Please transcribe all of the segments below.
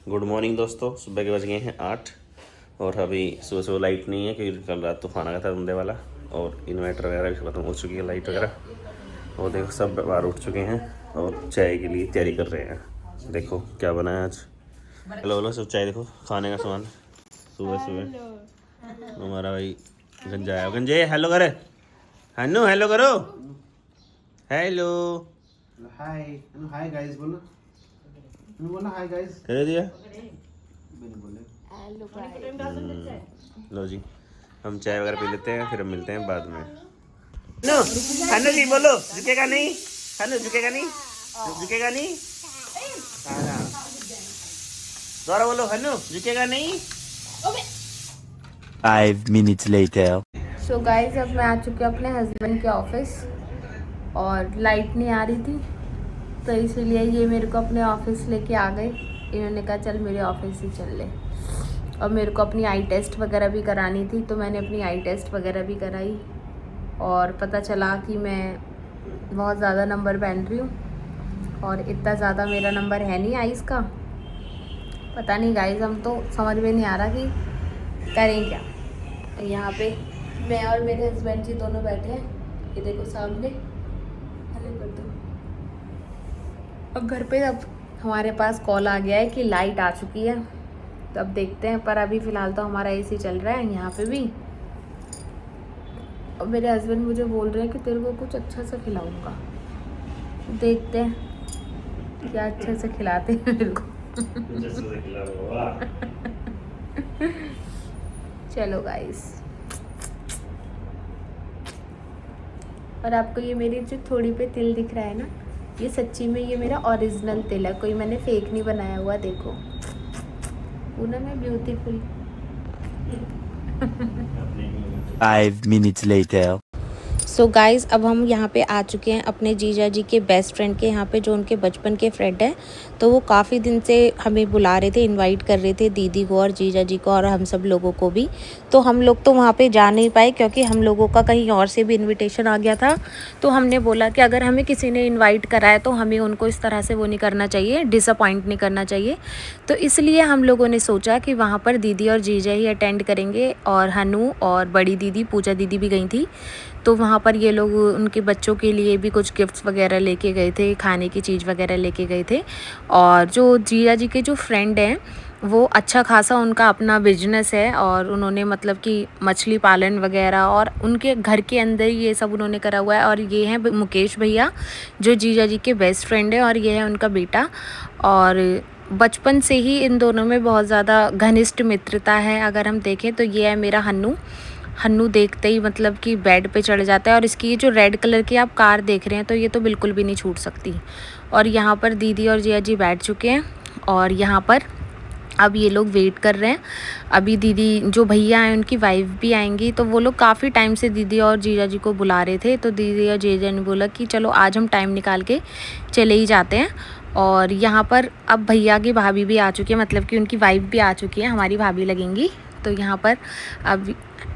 Good morning दोस्तों। सुबह के बज गए हैं 8 और अभी सुबह सुबह लाइट नहीं है क्योंकि कल रात तूफान आया था धुंधे वाला और इन्वर्टर वगैरह भी खत्म हो चुकी है, लाइट वगैरह। और देखो सब बाहर उठ चुके हैं और चाय के लिए तैयारी कर रहे हैं। देखो क्या बना है आज। हेलो हेलो सब, चाय देखो खाने का सामान सुबह सुबह। हमारा भाई गंजा आया, गंजे हेलो करे, हन्नू हेलो करो, हेलो हाय हाय गाइस बोलो, बोलो हाय गाइस कर दिया। मैंने बोले लो जी, हम चाय वगैरह पी लेते हैं फिर हम मिलते हैं बाद में। हन्नू हन्नू जी बोलो, झुकेगा नहीं, हन्नू झुकेगा नहीं, झुकेगा नहीं। हाँ दोबारा बोलो, हन्नू झुकेगा नहीं। 5 minutes later. सो गाइस अब मैं आ चुकी हूँ अपने हस्बैंड के ऑफिस और लाइट नहीं आ रही थी तो इसीलिए ये मेरे को अपने ऑफिस लेके आ गए। इन्होंने कहा चल मेरे ऑफिस ही चल ले। और मेरे को अपनी आई टेस्ट वगैरह भी करानी थी तो मैंने अपनी आई टेस्ट वगैरह भी कराई और पता चला कि मैं बहुत ज़्यादा नंबर पहन रही हूँ और इतना ज़्यादा मेरा नंबर है नहीं आइज़ का। पता नहीं गाइस, हम तो समझ में नहीं आ रहा कि करें क्या। यहाँ पे मैं और मेरे हस्बैंड जी दोनों बैठे हैं, ये देखो सामने। हेलो कर दो। अब घर पे अब हमारे पास कॉल आ गया है कि लाइट आ चुकी है तो अब देखते हैं, पर अभी फ़िलहाल तो हमारा एसी चल रहा है यहाँ पे भी। और मेरे हस्बैंड मुझे बोल रहे हैं कि तेरे को कुछ अच्छा सा खिलाऊंगा, देखते हैं क्या अच्छा से खिलाते हैं मेरे को। चलो गाइस, और आपको ये मेरी जो थोड़ी पे तिल दिख रहा है ना, ये सच्ची में ये मेरा ओरिजिनल तिल है, कोई मैंने फेक नहीं बनाया हुआ। देखो पूनम है beautiful. 5 minutes later. So guys अब हम यहाँ पे आ चुके हैं अपने जीजा जी के बेस्ट फ्रेंड के यहाँ पे, जो उनके बचपन के फ्रेंड हैं। तो वो काफ़ी दिन से हमें बुला रहे थे, इनवाइट कर रहे थे दीदी को और जीजा जी को और हम सब लोगों को भी। तो हम लोग तो वहाँ पे जा नहीं पाए क्योंकि हम लोगों का कहीं और से भी इनविटेशन आ गया था। तो हमने बोला कि अगर हमें किसी ने इन्वाइट करा है तो हमें उनको इस तरह से वो नहीं करना चाहिए, डिसअपॉइंट नहीं करना चाहिए। तो इसलिए हम लोगों ने सोचा कि वहाँ पर दीदी और जीजा ही अटेंड करेंगे और हनु और बड़ी दीदी पूजा दीदी भी गई थी। तो वहाँ पर ये लोग उनके बच्चों के लिए भी कुछ गिफ्ट्स वगैरह लेके गए थे, खाने की चीज़ वगैरह लेके गए थे। और जो जीजा जी के जो फ्रेंड हैं वो अच्छा खासा उनका अपना बिजनेस है और उन्होंने मतलब कि मछली पालन वगैरह और उनके घर के अंदर ही ये सब उन्होंने करा हुआ है। और ये हैं मुकेश भैया जो जीजा जी के बेस्ट फ्रेंड है और ये है उनका बेटा। और बचपन से ही इन दोनों में बहुत ज़्यादा घनिष्ठ मित्रता है। अगर हम देखें तो ये है मेरा हन्नू। हन्नू देखते ही मतलब कि बेड पे चढ़ जाता है। और इसकी ये जो रेड कलर की आप कार देख रहे हैं तो ये तो बिल्कुल भी नहीं छूट सकती। और यहाँ पर दीदी और जिया जी बैठ चुके हैं और यहाँ पर अब ये लोग वेट कर रहे हैं। अभी दीदी जो भैया हैं उनकी वाइफ भी आएंगी, तो वो लोग काफ़ी टाइम से दीदी और जीजा जी को बुला रहे थे। तो दीदी और जीजा ने बोला कि चलो आज हम टाइम निकाल के चले ही जाते हैं। और यहाँ पर अब भैया की भाभी भी आ चुकी है, मतलब कि उनकी वाइफ भी आ चुकी है, हमारी भाभी लगेंगी। तो यहाँ पर अब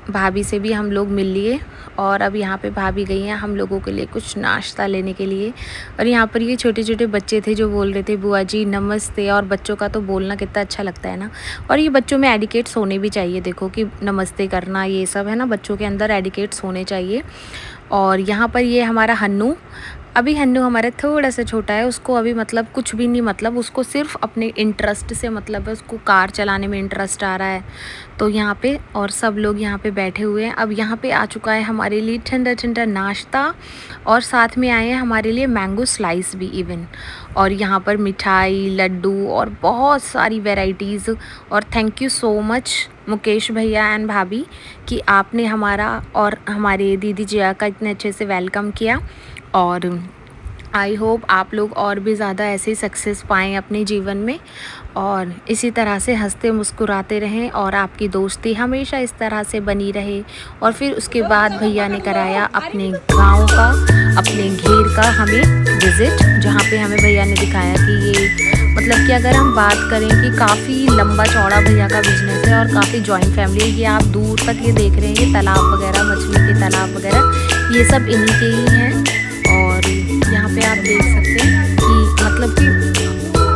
भाभी से भी हम लोग मिल लिए और अब यहाँ पे भाभी गई हैं हम लोगों के लिए कुछ नाश्ता लेने के लिए। और यहाँ पर ये छोटे छोटे बच्चे थे जो बोल रहे थे बुआ जी नमस्ते। और बच्चों का तो बोलना कितना अच्छा लगता है ना। और ये बच्चों में एडिकेट्स होने भी चाहिए, देखो कि नमस्ते करना ये सब है ना, बच्चों के अंदर एडिकेट्स होने चाहिए। और यहाँ पर ये हमारा हन्नू, अभी हन्नू हमारा थोड़ा सा छोटा है, उसको अभी मतलब कुछ भी नहीं, मतलब उसको सिर्फ अपने इंटरेस्ट से मतलब है, उसको कार चलाने में इंटरेस्ट आ रहा है। तो यहाँ पे और सब लोग यहाँ पे बैठे हुए हैं। अब यहाँ पे आ चुका है हमारे लिए ठंडा ठंडा नाश्ता और साथ में आए हैं हमारे लिए मैंगो स्लाइस भी इवन। और यहाँ पर मिठाई लड्डू और बहुत सारी वेराइटीज़। और thank you so much Mukesh भैया एंड भाभी कि आपने हमारा और हमारे दीदी जिया का इतने अच्छे से वेलकम किया। और आई होप आप लोग और भी ज़्यादा ऐसे ही सक्सेस पाएँ अपने जीवन में और इसी तरह से हंसते मुस्कुराते रहें और आपकी दोस्ती हमेशा इस तरह से बनी रहे। और फिर उसके बाद भैया ने कराया अपने गांव का, अपने घेर का हमें विज़िट, जहाँ पे हमें भैया ने दिखाया कि ये मतलब कि अगर हम बात करें कि काफ़ी लंबा चौड़ा भैया का बिजनेस है और काफ़ी जॉइंट फैमिली है। ये आप दूर तक ये देख रहे हैं, ये तालाब वगैरह, मछली के तालाब वगैरह, ये सब इन्हीं के ही हैं। और यहाँ पे आप देख सकते हैं कि मतलब कि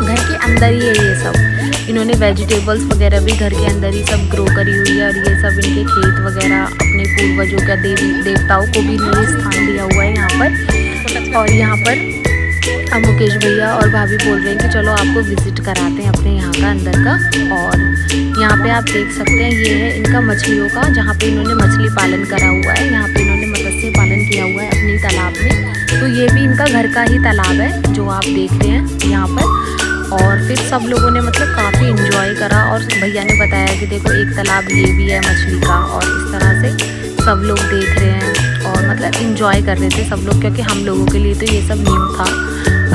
घर के अंदर ही है ये सब। इन्होंने वेजिटेबल्स वगैरह भी घर के अंदर ही सब ग्रो करी हुई है और ये सब इनके खेत वगैरह अपने पूर्वजों का देवी देवताओं को भी इन्होंने स्थान दिया हुआ है यहाँ पर। और यहाँ पर अब मुकेश भैया और भाभी बोल रहे हैं कि चलो आपको विज़िट कराते हैं अपने यहाँ का अंदर का। और यहाँ पे आप देख सकते हैं ये है इनका मछलियों का, जहाँ पे इन्होंने मछली पालन करा हुआ है। यहाँ पे इन्होंने मत्स्य पालन किया हुआ है अपनी तालाब में। तो ये भी इनका घर का ही तालाब है जो आप देख रहे हैं यहाँ पर। और फिर सब लोगों ने मतलब काफ़ी इन्जॉय करा और भैया ने बताया कि देखो एक तालाब ये भी है मछली का, और इस तरह से सब लोग देख रहे हैं और मतलब इंजॉय कर रहे थे सब लोग, क्योंकि हम लोगों के लिए तो ये सब न्यू था।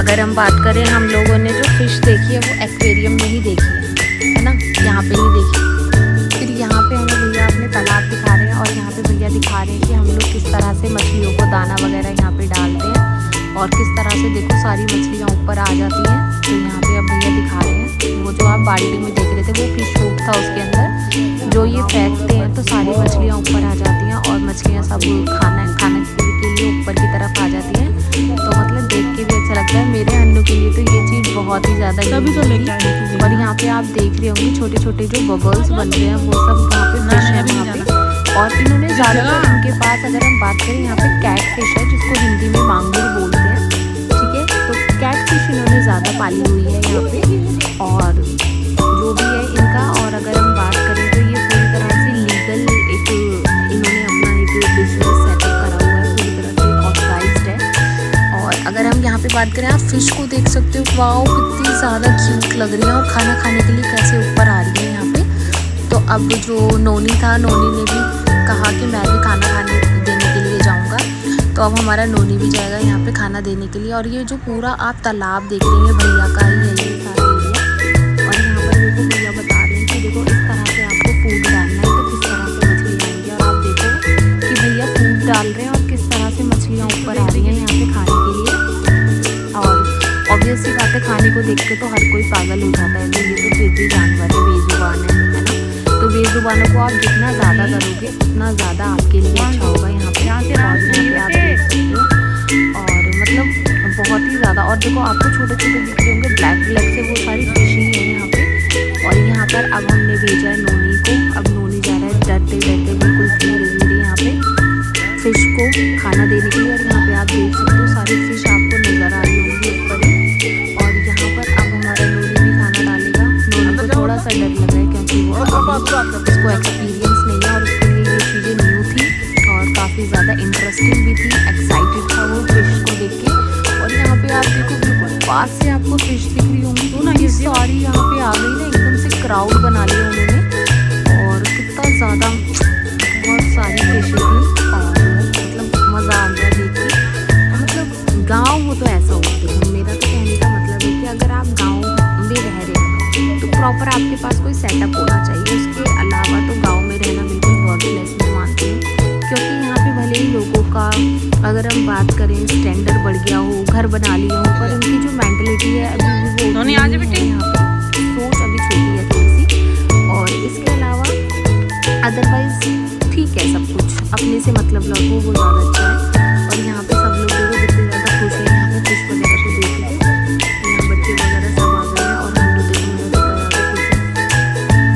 अगर हम बात करें, हम लोगों ने जो फ़िश देखी है वो एक्वेरियम में ही देखी है ना, यहाँ पे नहीं देखी। फिर यहाँ पे हमें भैया अपने तालाब दिखा रहे हैं और यहाँ पे भैया दिखा रहे हैं कि हम लोग किस तरह से मछलियों को दाना वगैरह यहाँ पे डालते हैं और किस तरह से देखो सारी मछलियाँ ऊपर आ जाती हैं। तो यहाँ पे अब भैया दिखा रहे हैं, वो जो आप बाल्टी में देख रहे थे वो फिश सूप था, उसके अंदर जो ये फेंकते हैं तो सारी मछलियाँ ऊपर आ जाती हैं और मछलियाँ सब खाने के लिए ऊपर की तरफ आ जाती हैं। तो मतलब देख के भी अच्छा लगता है। मेरे अन्नू के लिए तो ये चीज़ बहुत ही ज़्यादा और यहाँ पे आप देख रहे होंगे छोटे छोटे जो बबल्स बन रहे हैं वो सब यहाँ पे फिश है वहाँ पे। और इन्होंने ज़्यादातर इनके पास, अगर हम बात करें, यहाँ पे कैट फिश है जिसको हिंदी में मांगुर बोलते हैं, ठीक है। तो कैट फिश इन्होंने ज़्यादा पाली हुई है यहाँ पे और जो भी है इनका। और अगर हम बात करें तो ये पूरी तरह से लीगल एक इन्होंने अपना एक बिजनेस सेटअप करा हुआ है, पूरी तरह से ऑथराइज्ड है। और अगर हम यहाँ पे बात करें, आप फिश को देख सकते हो, वाओ कितनी ज़्यादा क्यूट लग रही है और खाना खाने के लिए कैसे ऊपर आ रही है यहाँ पे। तो अब जो नोनी था, नोनी ने भी कहा कि मैं भी खाना खाने देने के लिए जाऊँगा। तो अब हमारा नोनी भी जाएगा यहाँ पे खाना देने के लिए। और ये जो पूरा आप तालाब देख रहे हैं भैया का ही है ये सारा एरिया। और यहाँ पर देखो भैया बता रहे हैं कि देखो इस तरह से आपको फूड डालना है तो किस तरह से मछली आएंगी। और आप देखो कि भैया फूड डाल रहे हैं और किस तरह से मछलियाँ ऊपर आ रही हैं यहाँ पे खाने के लिए। और ऑब्वियस सी बात है, खाने को देख के तो हर कोई पागल हो जाता है। तो ये तो फिर जानवर है, बेजुबान है ना। तो बेजुबानों को आप जितना ज़्यादा करोगे उतना ज़्यादा आपके लिए अच्छा होगा। यहाँ पे आप देख सकते हो और मतलब बहुत ही ज़्यादा। और देखो आपको छोटे छोटे दिख रहे होंगे ब्लैक से, वो सारी फिश ही है यहाँ पे। और यहाँ पर अब हमने भेजा है नोनी को। अब नोनी जा रहा है डरते डरते बिल्कुल धीरे धीरे यहाँ पे फिश को खाना देने के लिए। और यहाँ पे आप देख सकते हो सारी फिश आपको नज़र आ रही होंगी ऊपर ही। और यहाँ पर अब हमारा नोनी भी खाना डालेगा। नोनी को थोड़ा सा डर लग रहा है क्योंकि वो उसको एक्सपीरियंस नहीं है और उसके लिए ये चीज़ें न्यू थी और काफ़ी ज़्यादा इंटरेस्टिंग भी थी। एक्साइटेड था वो फिश को देख के। और यहाँ पे आप देखो बिल्कुल पास से आपको फिश दिख रही होंगी, तो ना ये सारी यहाँ पे आ गई ना, एकदम से क्राउड बना लिया उन्होंने। और कितना ज़्यादा बहुत सारी फिश थी और मतलब मज़ा आ गया देख के। मतलब गाँव हो तो ऐसा होता है। मेरा तो कहने का मतलब है कि अगर आप गाँव में रह रहे हो तो प्रॉपर आपके पास कोई सेटअप होना चाहिए। उसके अलावा तो गांव में रहना बिल्कुल वर्डलेस मैं मानती हूँ, क्योंकि यहाँ पे भले ही लोगों का अगर हम बात करें स्टैंडर्ड बढ़ गया हो, घर बना लिया हो, पर उनकी जो मेंटलिटी है अभी भी वो नहीं है। यहाँ पे सोच अभी छोटी है थोड़ी सी। और इसके अलावा अदरवाइज ठीक है, सब कुछ अपने से मतलब लगो वो ज़्यादा अच्छा है। और यहाँ पे सब लोग देखो कितने ज़्यादा खुश हैं यहाँ पे फिश वगैरह को देख के। यहाँ बच्चे वगैरह सब आ गए हैं और हम लोग देखो मेरा ज़्यादा खुश है।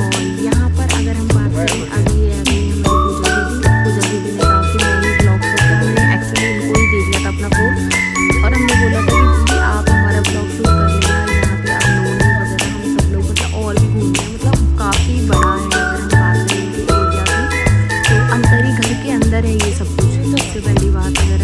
और यहाँ पर अगर हम बात करें, अभी हमारी पूजा दीदी ने कहा कि मैं ही ब्लॉग करता हूँ। हमने एक्चुअली इनको ही देख लिया था अपना फ़ोन और हमने बोला था कि दीदी आप हमारा ब्लॉग शूट कर लेना। यहाँ पे आप नोनी वगैरह हम सब लोग मतलब और भी घूम रहे हैं, मतलब काफ़ी बड़ा है। अगर हम बात करें कि एरिया की, तो अंदर ही घर के अंदर है ये सब कुछ। सबसे पहली बात अगर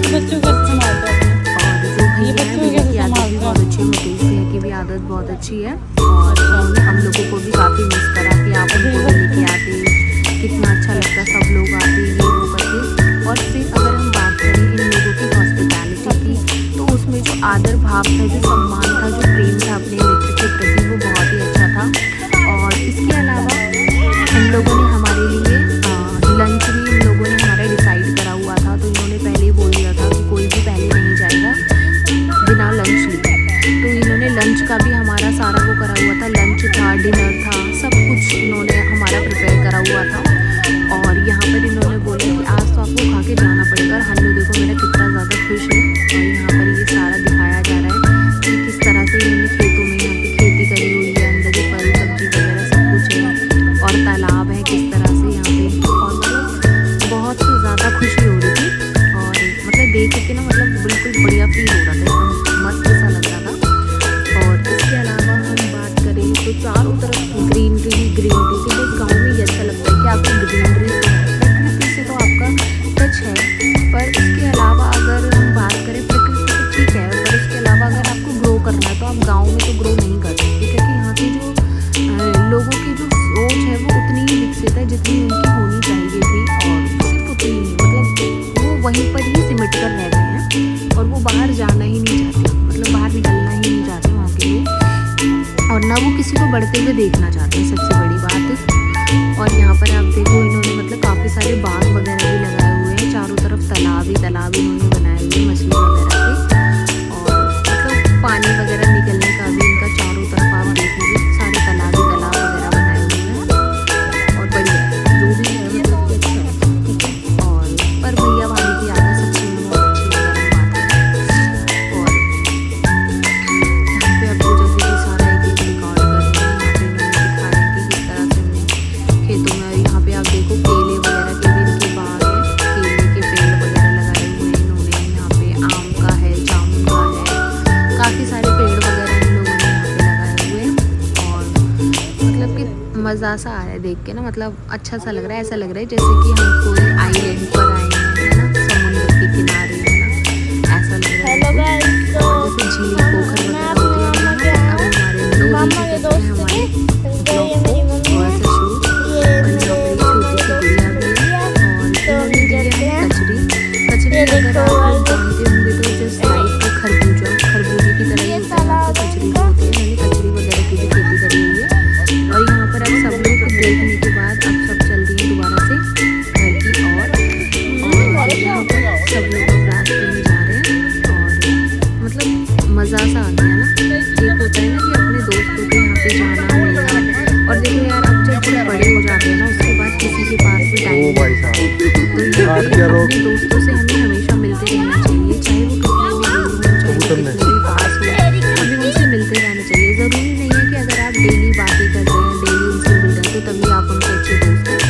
देखें तो घर के अंदर। और जो भैया है भैया की आदत भी बहुत अच्छी है, मुकेश भैया की भी आदत बहुत अच्छी है। और उन्होंने हम लोगों को भी काफ़ी मिस करा कि आप उनको लेके आते, कितना अच्छा लगता, सब लोग आते ये वो करके। और फिर अगर हम बात करें इन लोगों की हॉस्पिटैलिटी की, तो उसमें जो आदर भाव था, जो सम्मान था, जो प्रेम था अपने मित्र के प्रति, वो बहुत ही अच्छा था। और इसके अलावा इन लोगों ने हमारे लिए लंच भी इन लोगों ने हमारा डिसाइड करा हुआ था। तो इन्होंने पहले ही बोल दिया था कि कोई भी पहले नहीं जाएगा बिना लंच लिए। तो इन्होंने लंच का भी हमारा सारा वो करा हुआ था, लंच था, डिनर था, सब कुछ इन्होंने हमारा प्रिपेयर करा हुआ था। और यहाँ पर इन्होंने बोला कि आज तो आपको खा के जाना पड़ेगा। और हन्नू देखो मेरा कितना ज़्यादा खुश है। और यहाँ पर ये सारा दिखाया जा रहा है कि किस तरह से इन्होंने खेतों में यहाँ पे खेती करी हुई है, वो किसी को बढ़ते हुए देखना चाहते हैं, सबसे बड़ी बात। और यहाँ पर आप देखो इन्होंने मतलब काफ़ी सारे बाग वगैरह भी लगाए हुए हैं, चारों तरफ तालाब इन्होंने बनाए हुए हैं मछली वगैरह के। और मतलब पानी वगैरह निकलने का भी इनका चारों तरफ आप देखोगे सारे तालाब वगैरह बनाए हुए हैं। और बढ़िया जो भी है मतलब अच्छा है, ठीक है। और पर भैया भाभी की यादें सच्ची में बहुत अच्छी बात है। और यहाँ पे अब पूजा दीदी सारा एक रिकॉर्ड कर रहे हैं, यहाँ पे इन्होंने दिखा रहे हैं कि किस तरह से हमने खेतों में, यहाँ पे आप देखो केले वगैरह के भी इनके बाग है, केले के पेड़ वगैरह लगाए हुए हैं इन्होंने। यहाँ पे आम का है, जामुन का है, काफ़ी सारे पेड़ वगैरह इन लोगों ने यहाँ पे लगाए हुए हैं। और मतलब कि मज़ा सा आ रहा है देख के ना, मतलब अच्छा सा लग रहा है, ऐसा लग रहा है जैसे कि हम कोई आइलैंड पर आए हैं, है ना, समुद्र के किनारे, है ना, ऐसा लग रहा है। और जैसे झील पोखर वगैरह होती है, अब हमारे लोग हमारे ब्लॉग को थोड़ा सा शूट। और यहाँ पे छोटी सी गुड़िया भी है, और इन्होंने दी है कचरी। अगर आप जानते होंगे तो जस्ट लाइक खरबूजे की तरह ही होता है, आपका कचरी जो होती है, मैंने कचरी वगैरह की भी खेती करी हुई है। और यहाँ पर अब सब लोग को देखने के बाद अब सब चल रही है दोबारा से घर की ओर। और यहाँ पर सब लोग अब रास्ते में जा रहे हैं, और मतलब मज़ा सा आ गया ना। एक होता है ना कि अपने दोस्तों के यहाँ पे जाना मिलना। और देखो यार अब जब बड़े हो जाते हैं ना, उसके बाद किसी के पास भी टाइम नहीं होता, तो यहाँ पे अपने दोस्तों से हमें हमेशा मिलते रहना चाहिए, चाहे वो कितने भी दूर हो, चाहे कितने भी पास हो, हमें उनसे मिलते रहना चाहिए। ज़रूरी नहीं है कि अगर आप डेली बातें कर रहे हैं, डेली उनसे मिल रहे हैं, तो तभी आप उनके अच्छे दोस्त हैं।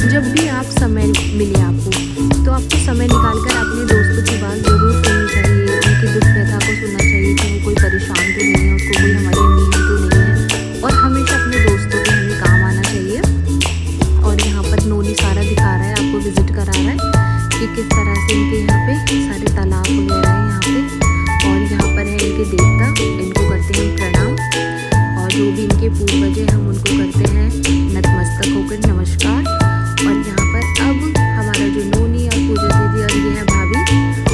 जब भी आप समय मिले आपको, तो आपको समय निकाल कर अपने दोस्तों की बात ज़रूर सुननी चाहिए, उनकी दुख व्यथा को सुनना चाहिए कि वो कोई परेशान तो नहीं है, उसको कोई हमारी नीड तो नहीं है। और हमेशा अपने दोस्तों के हमें काम आना चाहिए। और यहाँ पर नोनी सारा दिखा रहा है, आपको विजिट करा रहा है कि किस तरह से इनके यहाँ पे सारे तालाब वगैरह है यहाँ पे। और यहाँ पर है इनके देवता, इनको करते हैं प्रणाम। और जो भी इनके पूर्वज हैं हम उनको करते हैं नतमस्तक होकर नमस्कार। और यहाँ पर अब हमारा जो नोनी और पूजा दीदी और ये है भाभी,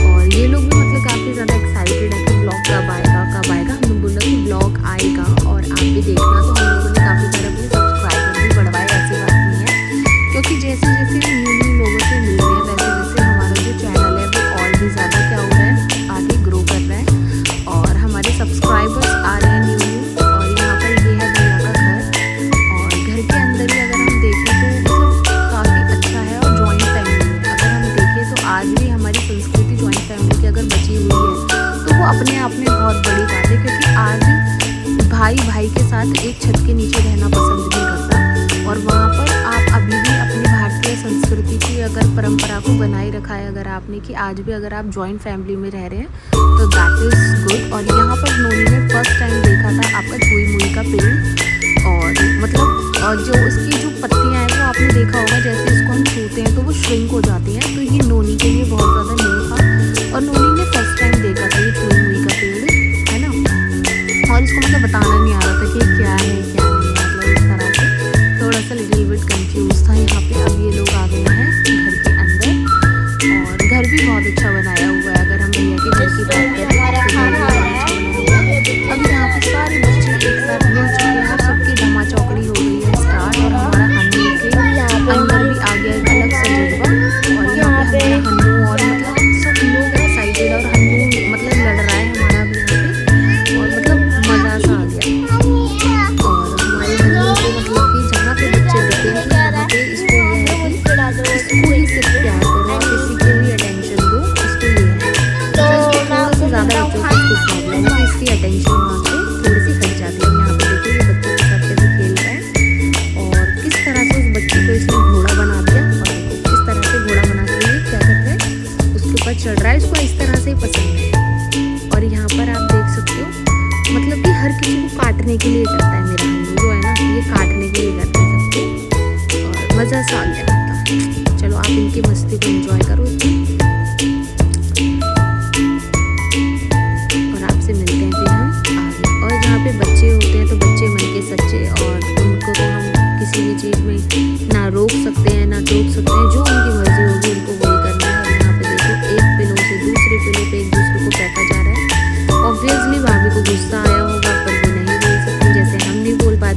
और ये लोग भी मतलब काफ़ी ज़्यादा एक्साइटेड है कि ब्लॉग कब आएगा कब आएगा। हमने बोला कि ब्लॉग आएगा और आप भी देखना। तो हम लोगों ने काफ़ी सारे अपने सब्सक्राइबर भी बढ़वाए, ऐसी बात नहीं है, क्योंकि जैसे जैसे हम न्यू लोगों से मिल रहे हैं वैसे वैसे हमारा जो चैनल है वो और भी ज़्यादा क्या हो रहा है, आगे ग्रो कर रहा है। और हमारे सब्सक्राइबर्स आ रहे हैं न्यू। और यहाँ पर ये है भैया का घर, और घर के अंदर ही अगर हम देखें तो मतलब काफ़ी अच्छा है। और जॉइंट फैमिली है, अगर हम देखें तो आज भी हमारी संस्कृति जॉइंट फैमिली की अगर बची हुई है तो वो अपने आप में बहुत बड़ी बात है। क्योंकि आज भाई भाई के साथ एक छत के नीचे रहना पसंद नहीं करता। और वहाँ पर आप अभी भी अपनी भारतीय संस्कृति की अगर परंपरा को बनाए रखा है अगर आपने, कि आज भी अगर आप जॉइंट फैमिली में रह रहे हैं तो दैट इज़ गुड। और यहाँ पर नोनी ने फर्स्ट टाइम देखा था आपका छुई मुई का पेड़। और मतलब और जो उसकी जो पत्तियाँ हैं वो आपने देखा होगा, जैसे इसको हम छूते हैं तो वो श्रिंक हो जाती हैं। तो ये नोनी के लिए बहुत ज़्यादा न्यू था, और नोनी ने फर्स्ट टाइम देखा था ये छुई मुई का पेड़, है ना। और इसको मतलब बताना नहीं आ रहा था कि क्या है क्या नहीं, मतलब इस तरह से थोड़ा सा लिटिल बिट कंफ्यूज था यहाँ पे। अब ये लोग आ गए हैं घर के अंदर, और घर भी बहुत अच्छा बनाया हुआ है। अगर हम भैया के घर की बात करें तो घर भी बहुत अच्छा बनाया हुआ है। अब यहाँ पे सारे बच्चे एक साथ मिल चुके हैं और सबकी धमा चौकड़ी हो गई है स्टार्ट। और हमारा हन्नू के अंदर भी आ गया एक अलग सा जज्बा। और यहाँ पे हमारा हन्नू और मतलब सब लोग एक्साइटेड, और हन्नू मतलब लड़ रहा है हमारा भी यहाँ पे, और मतलब मज़ा सा आ गया। और हमारे हन्नू को मतलब कि जहाँ पे बच्चे दिखे वहाँ पे इसको ये है कि इसको ही सिर्फ प्यार करो, और किसी को भी अटेंशन दो, इसको ये है। थोड़ा सा ज़्यादा बच्चों को इसको प्रॉब्लम है, इसकी अटेंशन वहाँ से थोड़ी सी हट जाती है। यहाँ पे देखो ये बच्चों के साथ कैसे खेल रहा है, और किस तरह से उस बच्चे को इसने घोड़ा बना दिया। और देखो किस तरह से घोड़ा बना के ये क्या कर रहा है, उसके ऊपर चढ़ रहा है, इसको इस तरह से ही पसंद है। और यहाँ पर आप देख सकते हो मतलब कि हर किसी को काटने के लिए करता है मेरा हन्नू जो है ना, ये काटने के लिए करता है सबको। और मज़ा सा आ गया मतलब। चलो आप इनकी मस्ती को एंजॉय करो और आपसे मिलते हैं फिर हम आगे। और जहाँ पे बच्चे होते हैं तो बच्चे मन के सच्चे, और उनको तो हम किसी भी चीज़ में ना रोक सकते हैं ना टोक सकते हैं, जो उनकी मर्जी होगी उनको वही करना है। और यहाँ पे देखो एक पिलो से दूसरे पिलो पे एक दूसरे को फेंका जा रहा है। ऑब्वियसली भाभी को गुस्सा आया होगा पर वो नहीं बोल सकती, जैसे हम नहीं बोल पाते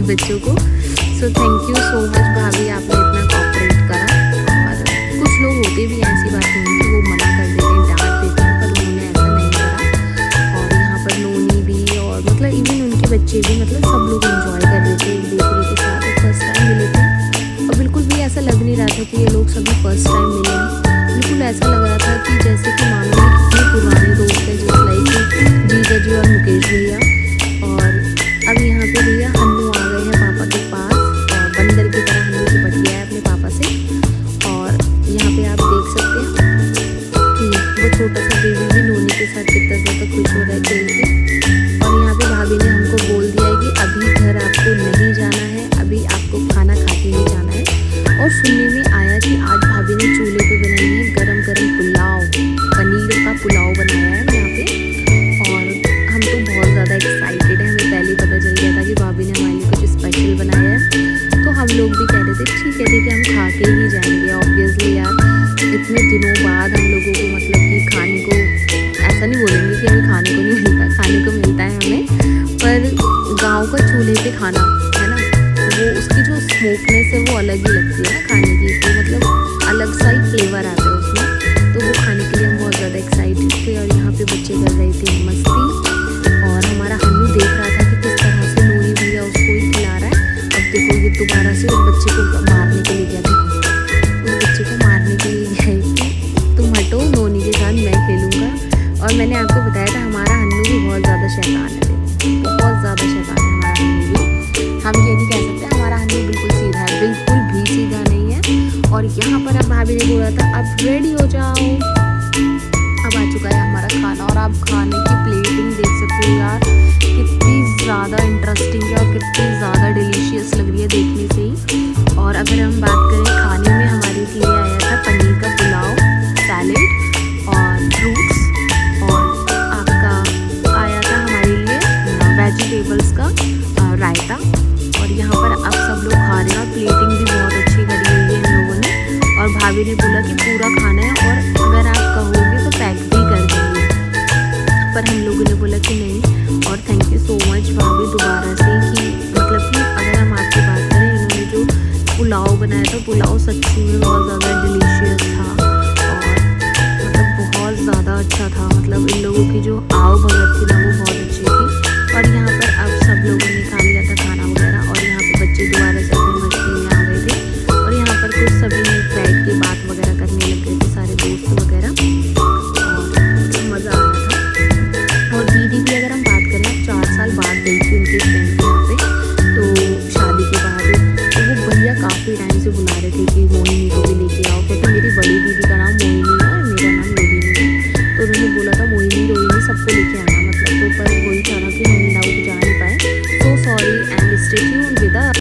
बच्चों को। So thank you so much भाभी, आपने इतना कोऑपरेट करा। और कुछ लोग होते भी हैं, ऐसी बात नहीं है कि वो मना कर देते हैं, डांट देते हैं, पर उन्होंने ऐसा नहीं करा। और यहाँ पर नोनी भी और मतलब इवन उनके बच्चे भी, मतलब सब लोग एंजॉय कर रहे थे एक दूसरे के साथ। फर्स्ट टाइम मिले थे और बिल्कुल भी ऐसा लग नहीं रहा था कि ये लोग सभी फर्स्ट टाइम मिले हैं। बिल्कुल ऐसा लग रहा था कि जैसे कि मानो ये कितने पुराने दोस्त हैं, जैसे लाइक जीजा जी और मुकेश भैया। और अब यहाँ पे भैया हन्नू आ गए हैं पापा के पास और बंदर की तरह हन्नू चिपट गया है अपने पापा से। और यहाँ पे आप देख सकते हैं कि वो छोटा सा बेबी भी नोनी के साथ कितना ज़्यादा खुश हो रहा है खेल के। और यहाँ पे भाभी ने हमको बोल दिया है कि अभी घर आपको नहीं जाना है, अभी आपको खाना खा के नहीं जाना है। और सुनने में आया कि आज भाभी ने चूल्हे पे बनाई है गरम गरम पुलाव, पनीर का पुलाव बनाया है यहाँ पे। और हम तो बहुत ज़्यादा एक्साइटेड हैं, हमें पहले ही पता चल गया था कि भाभी ने हमारे लिए कुछ स्पेशल बनाया है। तो हम लोग भी कह रहे थे ठीक है हम खा के ही जाएंगे। ऑब्वियसली यार इतने दिनों बाद हम लोगों को मतलब कि खाने को, ऐसा नहीं बोलेंगे कि हमें खाने को नहीं मिलता, खाने को मिलता है हमें, पर गाँव का चूल्हे पे खाना है ना, वो उसकी जो स्मोकनेस है वो अलग ही लगती है ना खाने की। तो मतलब अलग सा ही फ्लेवर आता है उसमें। तो वो खाने के लिए हम बहुत ज़्यादा एक्साइटेड थे। और यहाँ पे बच्चे कर रहे थे मस्ती और हमारा हन्नू देख रहा था कि किस तरह से नोनी भैया उसको ही खिला रहा है। अब देखो ये दोबारा से उस बच्चे को मारने के लिए गया, देखो उस बच्चे को मारने के लिए गया कि तुम हटो, नोनी के साथ मैं खेलूँगा। और मैंने आपको बताया था हमारा हन्नू भी बहुत ज़्यादा शैतान है, बहुत ज़्यादा शैतान है हमारा हन्नू भी। हम ये नहीं कह सकते हमारा हन्नू बिल्कुल सीधा है, बिल्कुल भी सीधा नहीं है। और यहाँ पर अब भाभी ने बोला था अब रेडी हो जाओ। अब आ चुका है हमारा खाना और आप खाने की प्लेटिंग देख सकते हो यार, कितनी ज़्यादा इंटरेस्टिंग है और कितनी ज़्यादा डिलीशियस लग रही है देखने से ही। और अगर हम बात करें खाने में, हमारे लिए आया था पनीर का पुलाव, सैलेड और फ्रूट्स। और आपका आया था हमारे लिए वेजिटेबल्स का रायता। और यहाँ पर अब सब लोग खा रहे हैं और प्लेटिंग भी बहुत अच्छी करी हुई है इन लोगों ने। और भाभी ने बोला कि पूरा खाना है और अगर आप कहोगे तो पैक भी कर देंगे, पर हम लोगों ने बोला कि नहीं। और थैंक यू सो मच भाभी दोबारा से